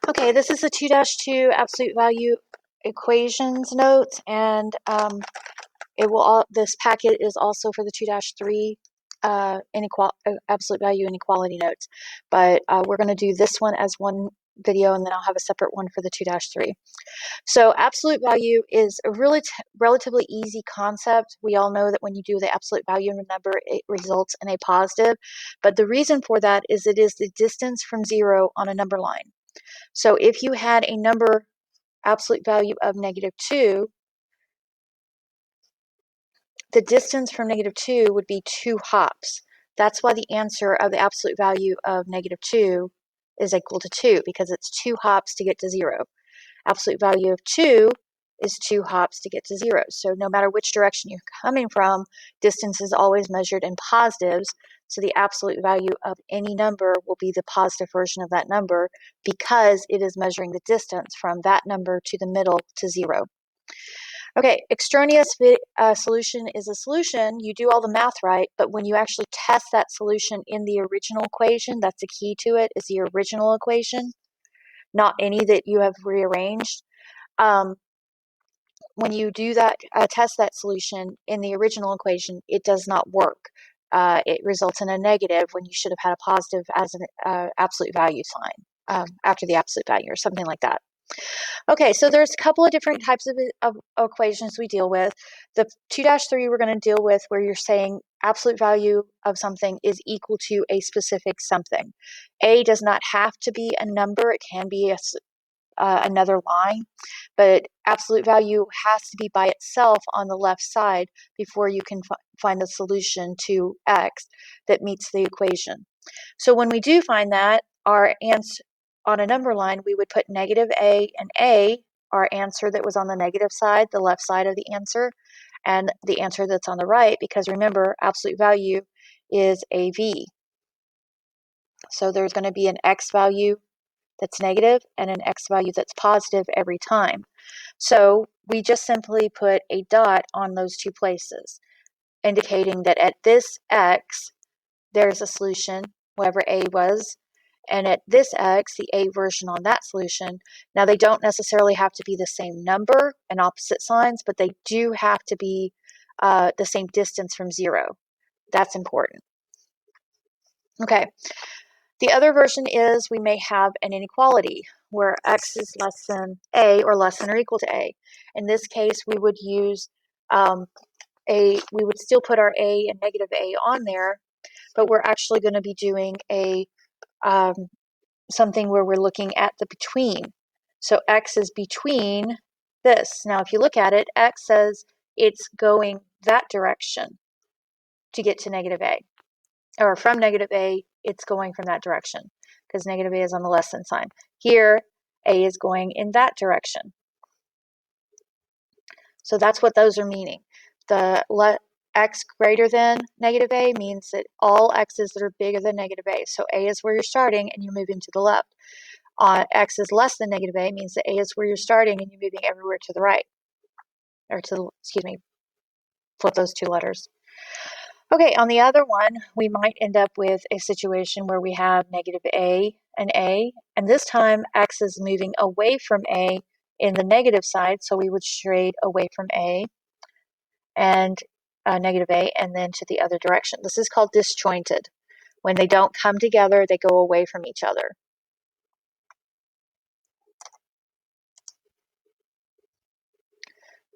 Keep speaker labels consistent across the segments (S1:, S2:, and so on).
S1: Okay, this is the 2-2 absolute value equations notes, and this packet is also for the 2-3 absolute value inequality notes. But we're going to do this one as one video, and then I'll have a separate one for the 2-3. So absolute value is a relatively easy concept. We all know that when you do the absolute value in a number, it results in a positive. But the reason for that is it is the distance from zero on a number line. So if you had a number absolute value of -2, the distance from -2 would be 2 hops. That's why the answer of the absolute value of -2 is equal to 2, because it's 2 hops to get to 0. Absolute value of 2 is 2 hops to get to 0. So no matter which direction you're coming from, distance is always measured in positives. So the absolute value of any number will be the positive version of that number because it is measuring the distance from that number to the middle to 0. Okay, extraneous solution is a solution. You do all the math right, but when you actually test that solution in the original equation, that's the key to it, is the original equation, not any that you have rearranged. When you do that, test that solution in the original equation, it does not work. It results in a negative when you should have had a positive as an absolute value sign after the absolute value or something like that. Okay, so there's a couple of different types of equations we deal with. The 2-3 we're going to deal with where you're saying absolute value of something is equal to a specific something. A does not have to be a number. It can be another line, but absolute value has to be by itself on the left side before you can find the solution to x that meets the equation. So when we do find that, our answer on a number line, we would put -a and a, our answer that was on the negative side, the left side of the answer, and the answer that's on the right, because remember, absolute value is a v. So there's going to be an x value that's negative and an x value that's positive every time. So we just simply put a dot on those two places, indicating that at this x, there's a solution, whatever a was, and at this x, the a version on that solution. Now, they don't necessarily have to be the same number and opposite signs, but they do have to be the same distance from 0. That's important. Okay. The other version is we may have an inequality where x is less than a or less than or equal to a. In this case, we would use we would still put our a and -a on there, but we're actually going to be doing a something where we're looking at the between. So x is between this. Now, if you look at it, x says it's going that direction to get to -a. Or from -a, it's going from that direction because -a is on the less than sign. Here, a is going in that direction. So that's what those are meaning. The x greater than -a means that all x's that are bigger than -a. So a is where you're starting and you're moving to the left. X is less than -a means that a is where you're starting and you're moving everywhere to the right. Or excuse me, flip those two letters. Okay, on the other one, we might end up with a situation where we have -a and a, and this time x is moving away from a in the negative side, so we would trade away from a and -a and then to the other direction. This is called disjointed. When they don't come together, they go away from each other.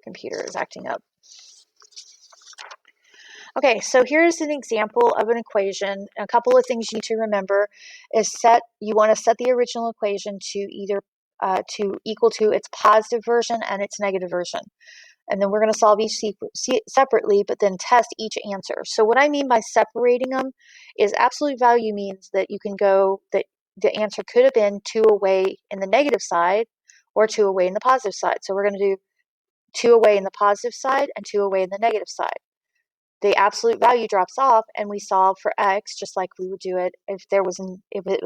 S1: Computer is acting up. Okay, so here's an example of an equation. A couple of things you need to remember is you want to set the original equation to either to equal to its positive version and its negative version. And then we're going to solve each separately, but then test each answer. So what I mean by separating them is absolute value means that you can go, that the answer could have been 2 away in the negative side or 2 away in the positive side. So we're going to do 2 away in the positive side and 2 away in the negative side. The absolute value drops off and we solve for x just like we would do it if it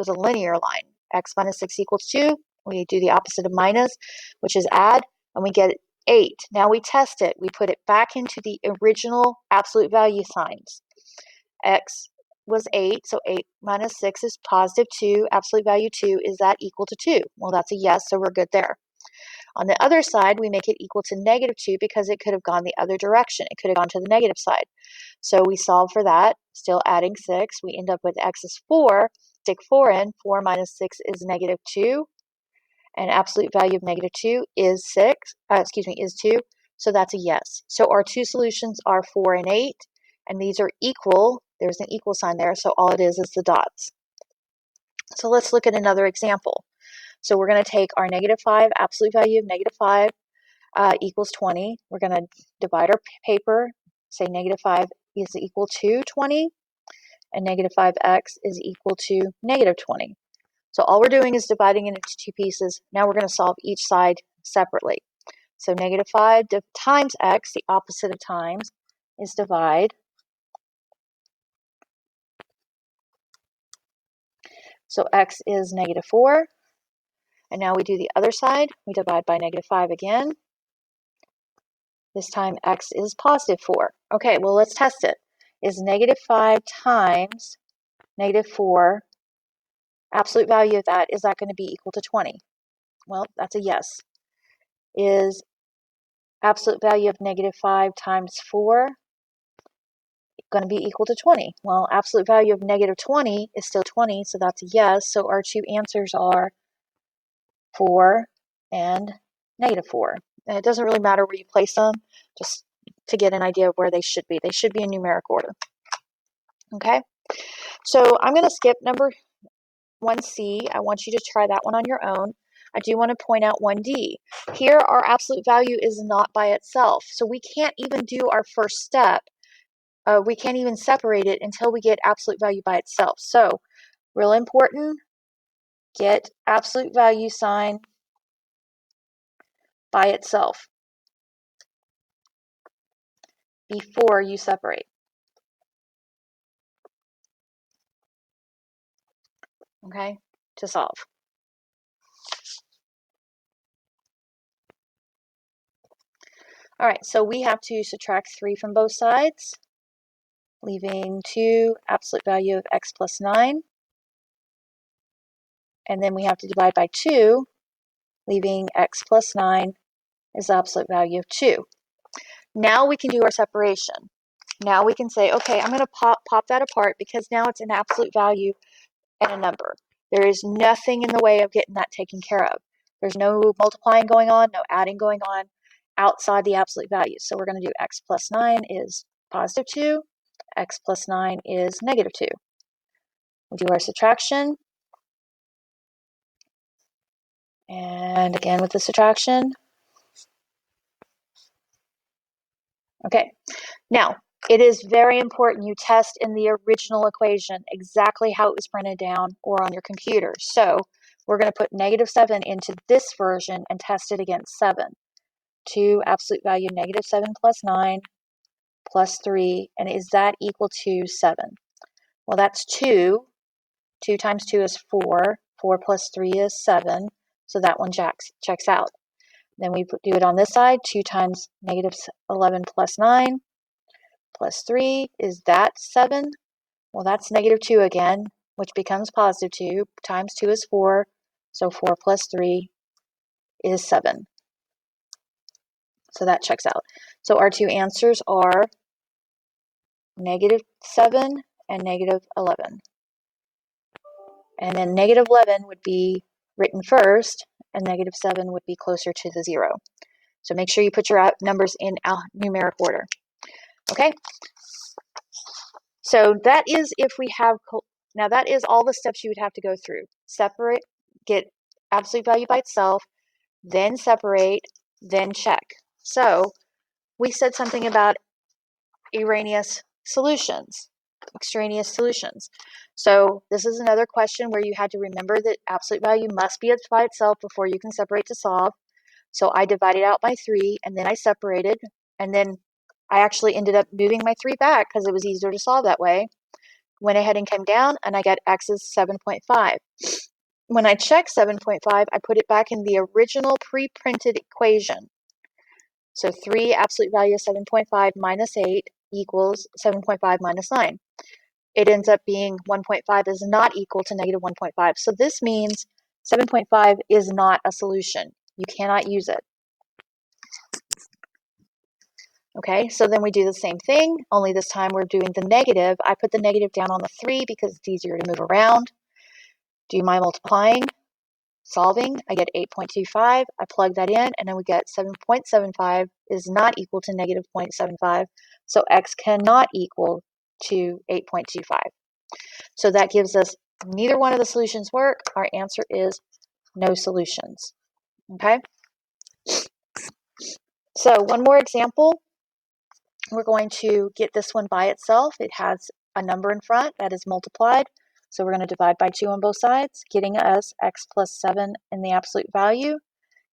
S1: was a linear line. X minus 6 equals 2. We do the opposite of minus, which is add, and we get 8. Now we test it. We put it back into the original absolute value signs. X was 8, so 8 minus 6 is positive 2. Absolute value 2, is that equal to 2? Well, that's a yes, so we're good there. On the other side, we make it equal to negative 2 because it could have gone the other direction. It could have gone to the negative side. So we solve for that, still adding 6. We end up with x is 4. Stick 4 in. 4 minus 6 is negative 2. And absolute value of negative 2 is 2. So that's a yes. So our two solutions are 4 and 8. And these are equal. There's an equal sign there. So all it is the dots. So let's look at another example. So we're going to take our negative 5, absolute value of negative 5 equals 20. We're going to divide our paper, say negative 5 is equal to 20, and negative 5x is equal to negative 20. So all we're doing is dividing it into two pieces. Now we're going to solve each side separately. So negative 5 times x, the opposite of times, is divide. So x is negative 4. And now we do the other side. We divide by negative 5 again. This time x is positive 4. Okay, well, let's test it. Is negative 5 times negative 4, absolute value of that, is that going to be equal to 20? Well, that's a yes. Is absolute value of negative 5 times 4 going to be equal to 20? Well, absolute value of negative 20 is still 20, so that's a yes. So our two answers are 4 and negative 4. And it doesn't really matter where you place them, just to get an idea of where they should be. They should be in numeric order. Okay, so I'm going to skip number 1C. I want you to try that one on your own. I do want to point out 1D. Here, our absolute value is not by itself, so we can't even do our first step. We can't even separate it until we get absolute value by itself. So, real important, get absolute value sign by itself before you separate. Okay, to solve. All right, so we have to subtract 3 from both sides, leaving 2, absolute value of x plus 9. And then we have to divide by 2, leaving x plus 9 is the absolute value of 2. Now we can do our separation. Now we can say, okay, I'm going to pop that apart because now it's an absolute value and a number. There is nothing in the way of getting that taken care of. There's no multiplying going on, no adding going on outside the absolute value. So we're going to do x plus 9 is positive 2. X plus 9 is negative 2. We do our subtraction. And again with the subtraction. Okay, now it is very important you test in the original equation exactly how it was printed down or on your computer. So we're going to put negative 7 into this version and test it against 7. 2 absolute value negative 7 plus 9 plus 3, and is that equal to 7? Well, that's 2. 2 times 2 is 4. 4 plus 3 is 7, so that one checks out. Then we do it on this side. 2 times negative 11 plus 9 plus 3, is that 7? Well, that's negative 2 again, which becomes positive 2. Times 2 is 4, so 4 plus 3 is 7. So that checks out. So our two answers are negative 7 and negative 11. And then negative 11 would be written first, and negative 7 would be closer to the 0. So make sure you put your numbers in numeric order. Okay? So that is if we have, now that is all the steps you would have to go through. Separate, get absolute value by itself, then separate, then check. So we said something about extraneous solutions. So this is another question where you had to remember that absolute value must be by itself before you can separate to solve. So I divided out by 3, and then I separated, and then I actually ended up moving my 3 back because it was easier to solve that way. Went ahead and came down, and I got x is 7.5. When I checked 7.5, I put it back in the original pre-printed equation. So 3 absolute value of 7.5 minus 8 equals 7.5 minus 9. it ends up being 1.5 is not equal to negative 1.5. So this means 7.5 is not a solution. You cannot use it. Okay, so then we do the same thing, only this time we're doing the negative. I put the negative down on the 3 because it's easier to move around. Do my multiplying, solving. I get 8.25. I plug that in, and then we get 7.75 is not equal to negative 0.75. So x cannot equal to 8.25. So that gives us neither one of the solutions work. Our answer is no solutions. Okay? So one more example. We're going to get this one by itself. It has a number in front that is multiplied. So we're going to divide by 2 on both sides, getting us x plus 7 in the absolute value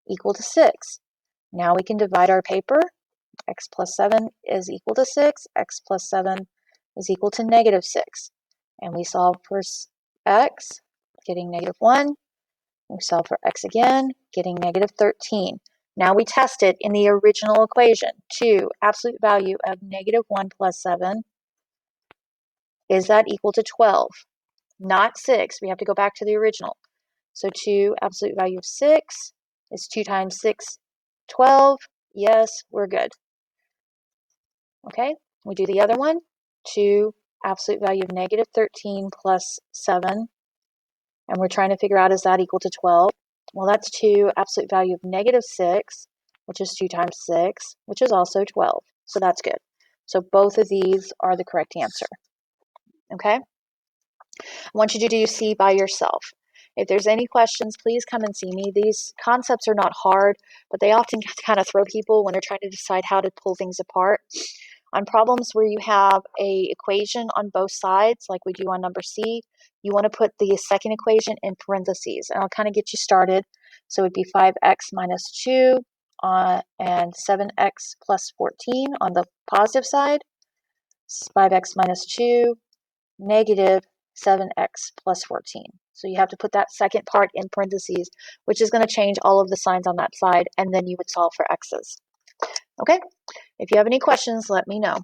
S1: equal to 6. Now we can divide our paper. X plus 7 is equal to 6. X plus 7 is equal to negative 6. And we solve for x, getting negative 1. We solve for x again, getting negative 13. Now we test it in the original equation. 2, absolute value of negative 1 plus 7. Is that equal to 12? Not 6. We have to go back to the original. So 2, absolute value of 6 is 2 times 6, 12. Yes, we're good. Okay, we do the other one. 2, absolute value of negative 13 plus 7. And we're trying to figure out, is that equal to 12? Well, that's 2, absolute value of negative 6, which is 2 times 6, which is also 12. So that's good. So both of these are the correct answer. Okay? I want you to do C by yourself. If there's any questions, please come and see me. These concepts are not hard, but they often kind of throw people when they're trying to decide how to pull things apart. On problems where you have a equation on both sides, like we do on number C, you want to put the second equation in parentheses. And I'll kind of get you started. So it would be 5x minus 2 and 7x plus 14 on the positive side. 5x minus 2, negative 7x plus 14. So you have to put that second part in parentheses, which is going to change all of the signs on that side, and then you would solve for x's. Okay? If you have any questions, let me know.